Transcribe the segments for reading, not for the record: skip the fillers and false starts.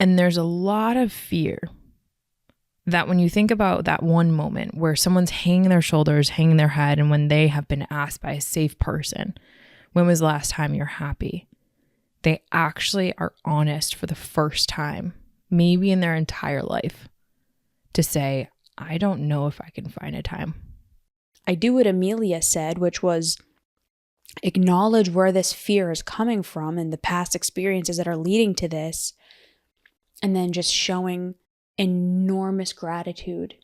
And there's a lot of fear that when you think about that one moment where someone's hanging their shoulders, hanging their head, and when they have been asked by a safe person, when was the last time you're happy? They actually are honest for the first time, maybe in their entire life, to say, I don't know if I can find a time. I do what Amelia said, which was acknowledge where this fear is coming from and the past experiences that are leading to this, and then just showing enormous gratitude.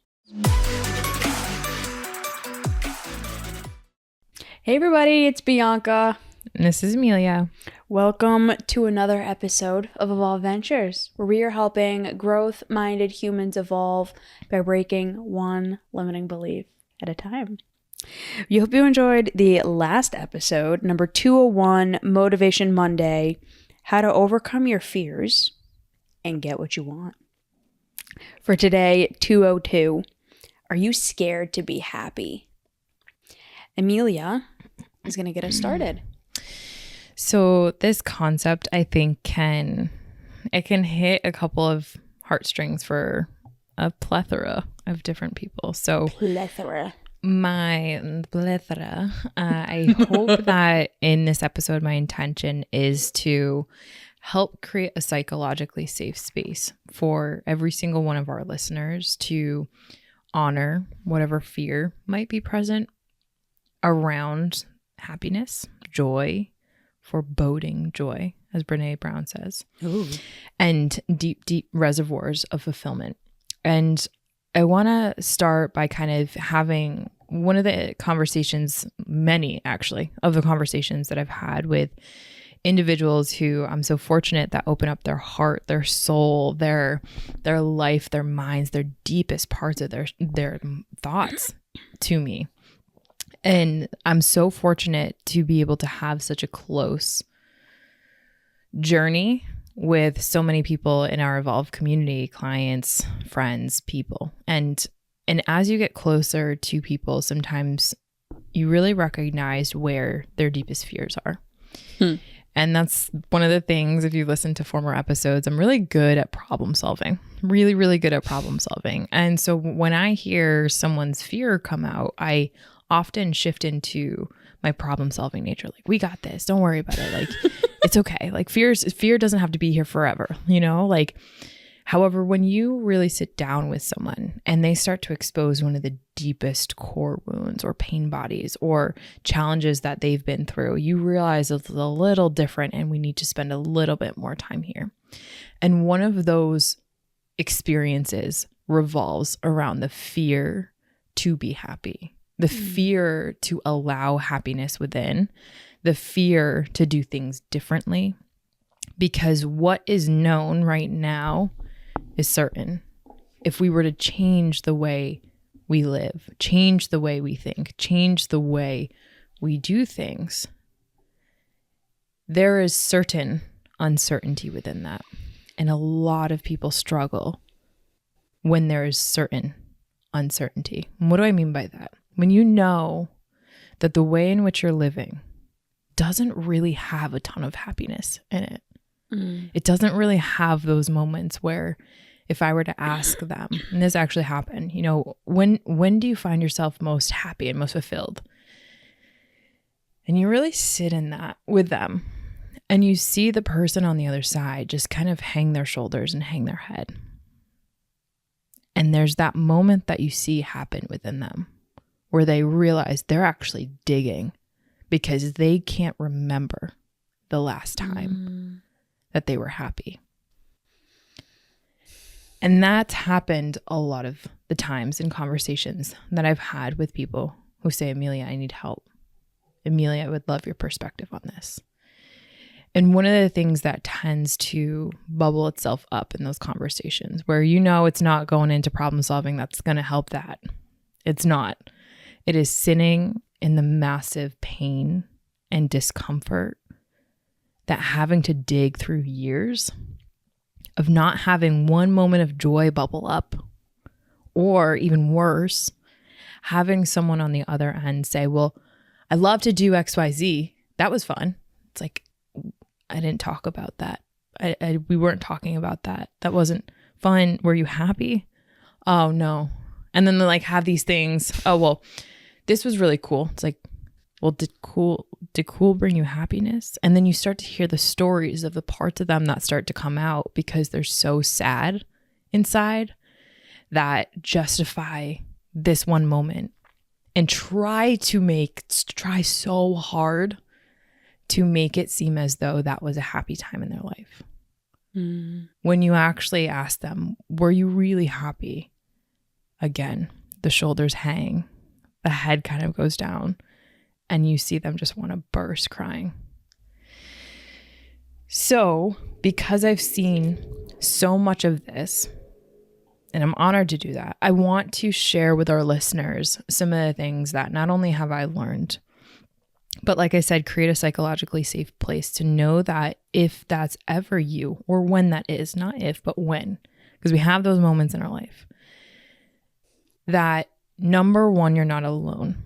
Hey everybody, it's Bianca. And this is Amelia. Welcome to another episode of Evolve Ventures, where we are helping growth-minded humans evolve by breaking one limiting belief at a time. We hope you enjoyed the last episode, number 201, Motivation Monday, how to overcome your fears and get what you want. For today, 202, are you scared to be happy? Amelia is going to get us started. So this concept, I think, can hit a couple of heartstrings for a plethora of different people. So my plethora. I hope that in this episode, my intention is to help create a psychologically safe space for every single one of our listeners to honor whatever fear might be present around happiness, joy, foreboding joy, as Brene Brown says, and deep, deep reservoirs of fulfillment. And I want to start by kind of having one of the conversations, many actually, of the conversations that I've had with individuals who I'm so fortunate that open up their heart, their soul, their life, their minds, their deepest parts of their thoughts to me. And I'm so fortunate to be able to have such a close journey with so many people in our Evolve community, clients, friends, people. And as you get closer to people, sometimes you really recognize where their deepest fears are. And that's one of the things, if you listen to former episodes, I'm really good at problem solving, really, really good at problem solving. And so when I hear someone's fear come out, I often shift into my problem solving nature. Like, we got this. Don't worry about it. Like, it's okay. Like fear doesn't have to be here forever, like, however, when you really sit down with someone and they start to expose one of the deepest core wounds or pain bodies or challenges that they've been through, you realize it's a little different and we need to spend a little bit more time here. And one of those experiences revolves around the fear to be happy, the fear to allow happiness within, the fear to do things differently, because what is known right now is certain. If we were to change the way we live, change the way we think, change the way we do things, there is certain uncertainty within that. And a lot of people struggle when there is certain uncertainty. And what do I mean by that? When you know that the way in which you're living doesn't really have a ton of happiness in it. It doesn't really have those moments where if I were to ask them, and this actually happened, when do you find yourself most happy and most fulfilled? And you really sit in that with them and you see the person on the other side just kind of hang their shoulders and hang their head. And there's that moment that you see happen within them where they realize they're actually digging because they can't remember the last time that they were happy. And that's happened a lot of the times in conversations that I've had with people who say, Amelia, I need help. Amelia, I would love your perspective on this. And one of the things that tends to bubble itself up in those conversations where it's not going into problem solving that's going to help that. It's not. It is sitting in the massive pain and discomfort that having to dig through years of not having one moment of joy bubble up, or even worse, having someone on the other end say, well, I love to do XYZ. That was fun. It's like, I didn't talk about that we weren't talking about that. That wasn't fun. Were you happy? Oh no. And then they like have these things. Oh, well, this was really cool. It's like, well, did cool bring you happiness? And then you start to hear the stories of the parts of them that start to come out because they're so sad inside that justify this one moment and try so hard to make it seem as though that was a happy time in their life. When you actually ask them, were you really happy? Again, the shoulders hang, the head kind of goes down, and you see them just want to burst crying. So, because I've seen so much of this, and I'm honored to do that, I want to share with our listeners some of the things that not only have I learned, but like I said, create a psychologically safe place to know that if that's ever you, or when that is, not if, but when, because we have those moments in our life, that number one, you're not alone.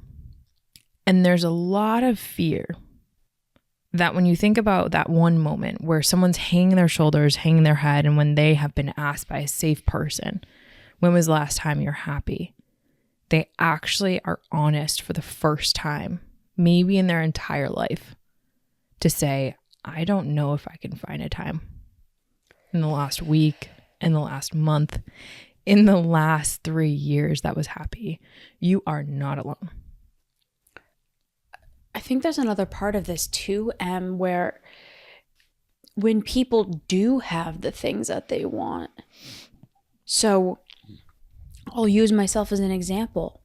And there's a lot of fear that when you think about that one moment where someone's hanging their shoulders, hanging their head, and when they have been asked by a safe person, when was the last time you're happy? They actually are honest for the first time, maybe in their entire life, to say, I don't know if I can find a time in the last week, in the last month, in the last 3 years that was happy. You are not alone. I think there's another part of this too, where when people do have the things that they want. So I'll use myself as an example.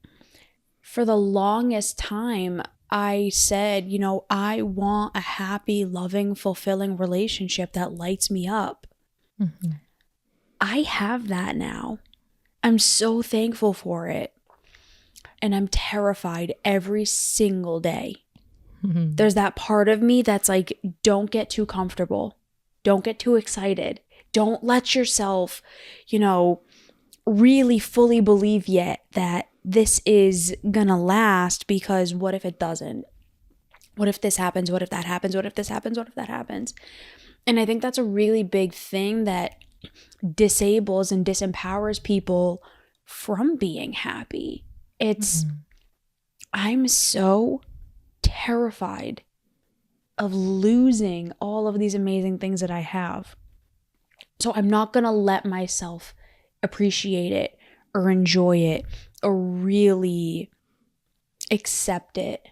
For the longest time, I said, I want a happy, loving, fulfilling relationship that lights me up. Mm-hmm. I have that now. I'm so thankful for it. And I'm terrified every single day. Mm-hmm. There's that part of me that's like, don't get too comfortable. Don't get too excited. Don't let yourself, really fully believe yet that this is gonna last, because what if it doesn't? What if this happens? What if that happens? What if this happens? What if that happens? And I think that's a really big thing that disables and disempowers people from being happy. It's, I'm so terrified of losing all of these amazing things that I have. So I'm not gonna let myself appreciate it or enjoy it or really accept it.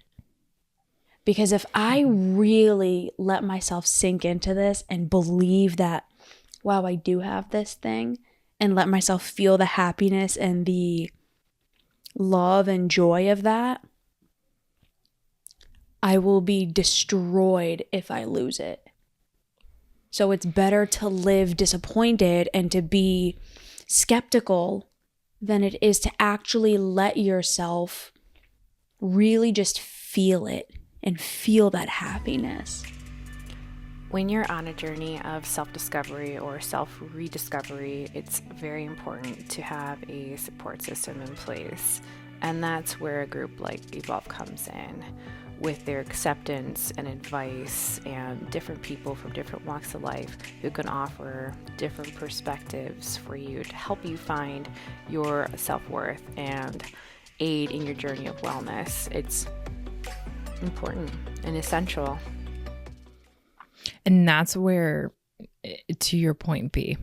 Because if I really let myself sink into this and believe that, wow, I do have this thing, and let myself feel the happiness and the love and joy of that, I will be destroyed if I lose it. So it's better to live disappointed and to be skeptical than it is to actually let yourself really just feel it and feel that happiness. When you're on a journey of self-discovery or self-rediscovery, it's very important to have a support system in place. And that's where a group like Evolve comes in, with their acceptance and advice and different people from different walks of life who can offer different perspectives for you to help you find your self-worth and aid in your journey of wellness. It's important and essential. And that's where, to your point, B,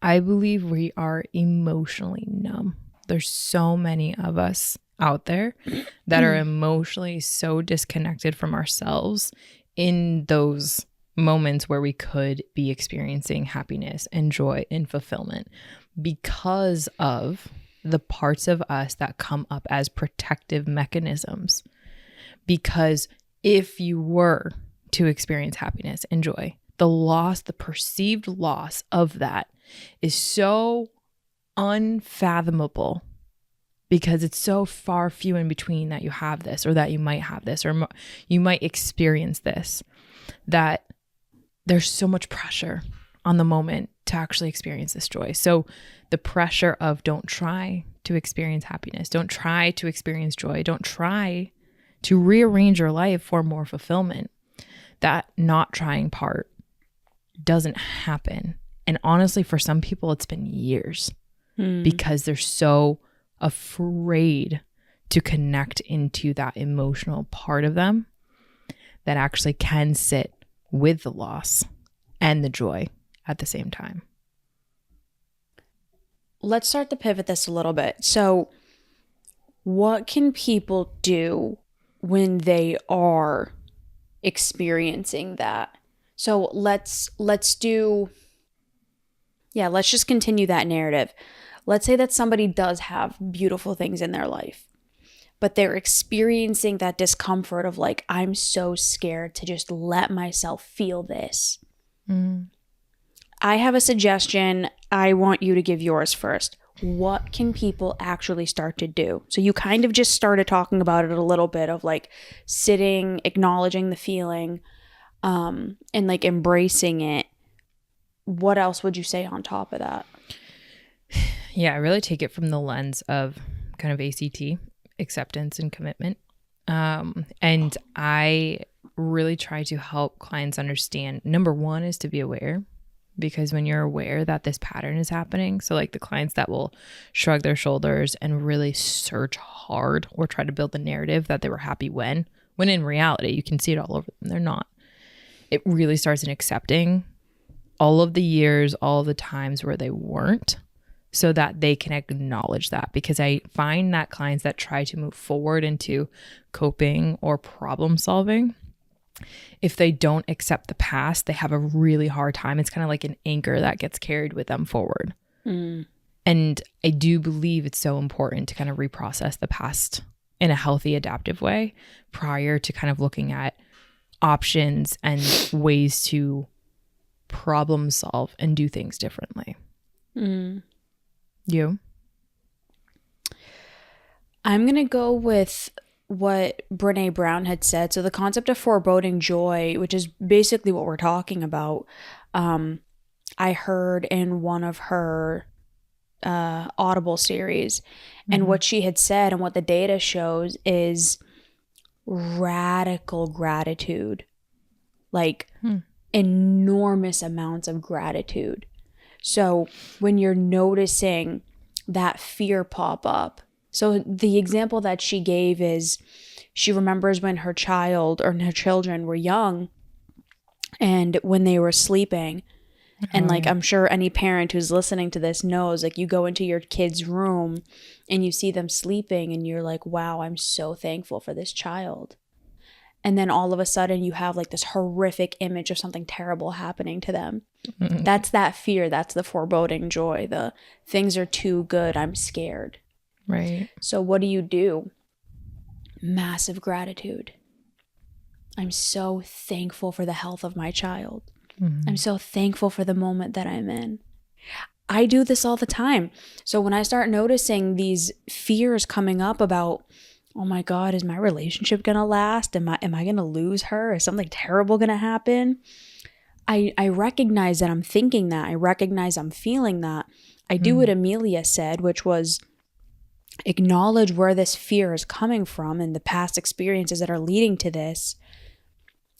I believe we are emotionally numb. There's so many of us out there that are emotionally so disconnected from ourselves in those moments where we could be experiencing happiness and joy and fulfillment because of the parts of us that come up as protective mechanisms. Because if you were to experience happiness and joy, the perceived loss of that is so unfathomable, because it's so far few in between that you have this or that you might have this or you might experience this, that there's so much pressure on the moment to actually experience this joy. So the pressure of don't try to experience happiness, don't try to experience joy, don't try to rearrange your life for more fulfillment. That not trying part doesn't happen. And honestly, for some people, it's been years because they're so afraid to connect into that emotional part of them that actually can sit with the loss and the joy at the same time. Let's start to pivot this a little bit. So what can people do when they are experiencing that? So let's just continue that narrative. Let's say that somebody does have beautiful things in their life, but they're experiencing that discomfort of like, I'm so scared to just let myself feel this. I have a suggestion. I want you to give yours first. What can people actually start to do? So you kind of just started talking about it a little bit of like sitting, acknowledging the feeling, and like embracing it. What else would you say on top of that? Yeah, I really take it from the lens of kind of ACT, acceptance and commitment. And I really try to help clients understand, number one is to be aware, because when you're aware that this pattern is happening, so like the clients that will shrug their shoulders and really search hard or try to build the narrative that they were happy when in reality, you can see it all over them. They're not. It really starts in accepting all of the years, all of the times where they weren't, so that they can acknowledge that. Because I find that clients that try to move forward into coping or problem solving, if they don't accept the past, they have a really hard time. It's kind of like an anchor that gets carried with them forward. And I do believe it's so important to kind of reprocess the past in a healthy, adaptive way prior to kind of looking at options and ways to problem solve and do things differently. You? I'm going to go with what Brene Brown had said. So the concept of foreboding joy, which is basically what we're talking about, I heard in one of her Audible series. And what she had said and what the data shows is radical gratitude, like enormous amounts of gratitude. So when you're noticing that fear pop up, so the example that she gave is she remembers when her child or her children were young and when they were sleeping. And like, I'm sure any parent who's listening to this knows, like, you go into your kid's room and you see them sleeping and you're like, wow, I'm so thankful for this child. And then all of a sudden you have like this horrific image of something terrible happening to them. That's that fear. That's the foreboding joy. The things are too good. I'm scared. Right. So what do? Massive gratitude. I'm so thankful for the health of my child. I'm so thankful for the moment that I'm in. I do this all the time. So when I start noticing these fears coming up about, oh my God, is my relationship going to last? Am I going to lose her? Is something terrible going to happen? I recognize that I'm thinking that. I recognize I'm feeling that. I do what Amelia said, which was acknowledge where this fear is coming from and the past experiences that are leading to this,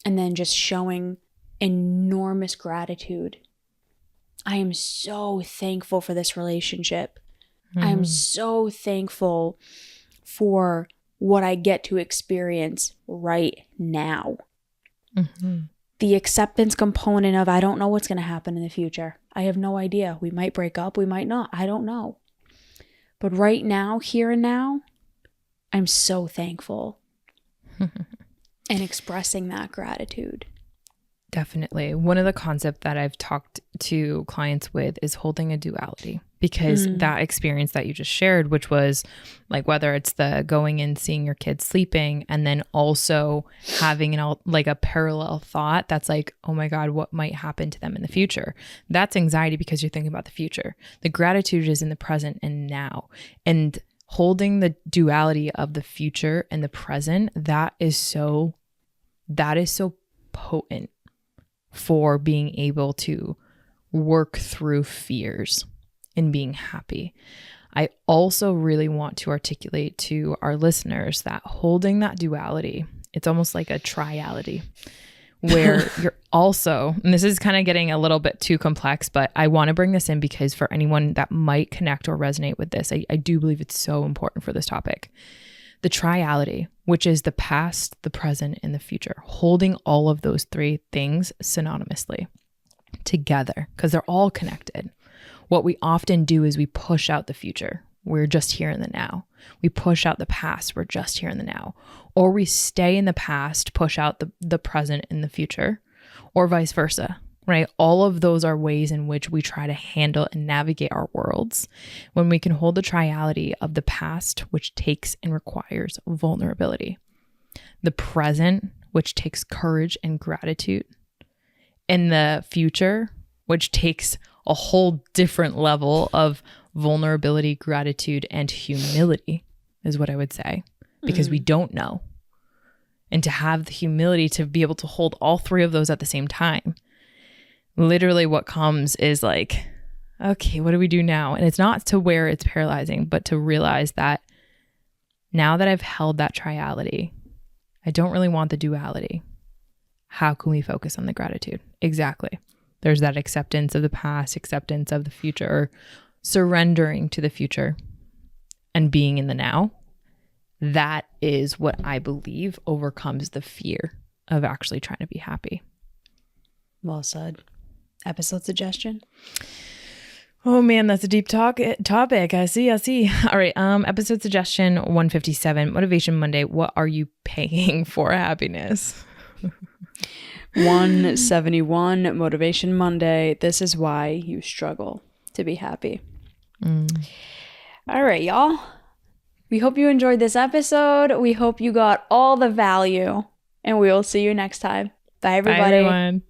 and then just showing enormous gratitude. I am so thankful for this relationship. I am so thankful for what I get to experience right now. The acceptance component of, I don't know what's going to happen in the future. I have no idea. We might break up. We might not. I don't know. But right now, here and now, I'm so thankful. And expressing that gratitude. Definitely. One of the concepts that I've talked to clients with is holding a duality, because that experience that you just shared, which was like, whether it's the going in, seeing your kids sleeping, and then also having like a parallel thought that's like, oh my God, what might happen to them in the future? That's anxiety because you're thinking about the future. The gratitude is in the present and now. And holding the duality of the future and the present, that is so potent for being able to work through fears and being happy. I also really want to articulate to our listeners that holding that duality, it's almost like a triality. where you're also, and this is kind of getting a little bit too complex, but I want to bring this in because for anyone that might connect or resonate with this, I do believe it's so important for this topic. The triality, which is the past, the present, and the future, holding all of those three things synonymously together because they're all connected. What we often do is we push out the future. We're just here in the now. We push out the past. We're just here in the now. Or we stay in the past, push out the present and the future, or vice versa, right? All of those are ways in which we try to handle and navigate our worlds when we can hold the triality of the past, which takes and requires vulnerability, the present, which takes courage and gratitude, and the future, which takes a whole different level of vulnerability, gratitude, and humility is what I would say, because we don't know. And to have the humility to be able to hold all three of those at the same time, literally what comes is like, okay, what do we do now? And it's not to where it's paralyzing, but to realize that now that I've held that triality, I don't really want the duality. How can we focus on the gratitude? Exactly. There's that acceptance of the past, acceptance of the future, surrendering to the future and being in the now. That is what I believe overcomes the fear of actually trying to be happy. Well said. Episode suggestion? Oh man, that's a deep topic. I see. All right. Episode suggestion 157, Motivation Monday. What are you paying for happiness? 171, Motivation Monday. This is why you struggle to be happy. All right, y'all. We hope you enjoyed this episode. We hope you got all the value, and we will see you next time. Bye, everybody. Bye, everyone.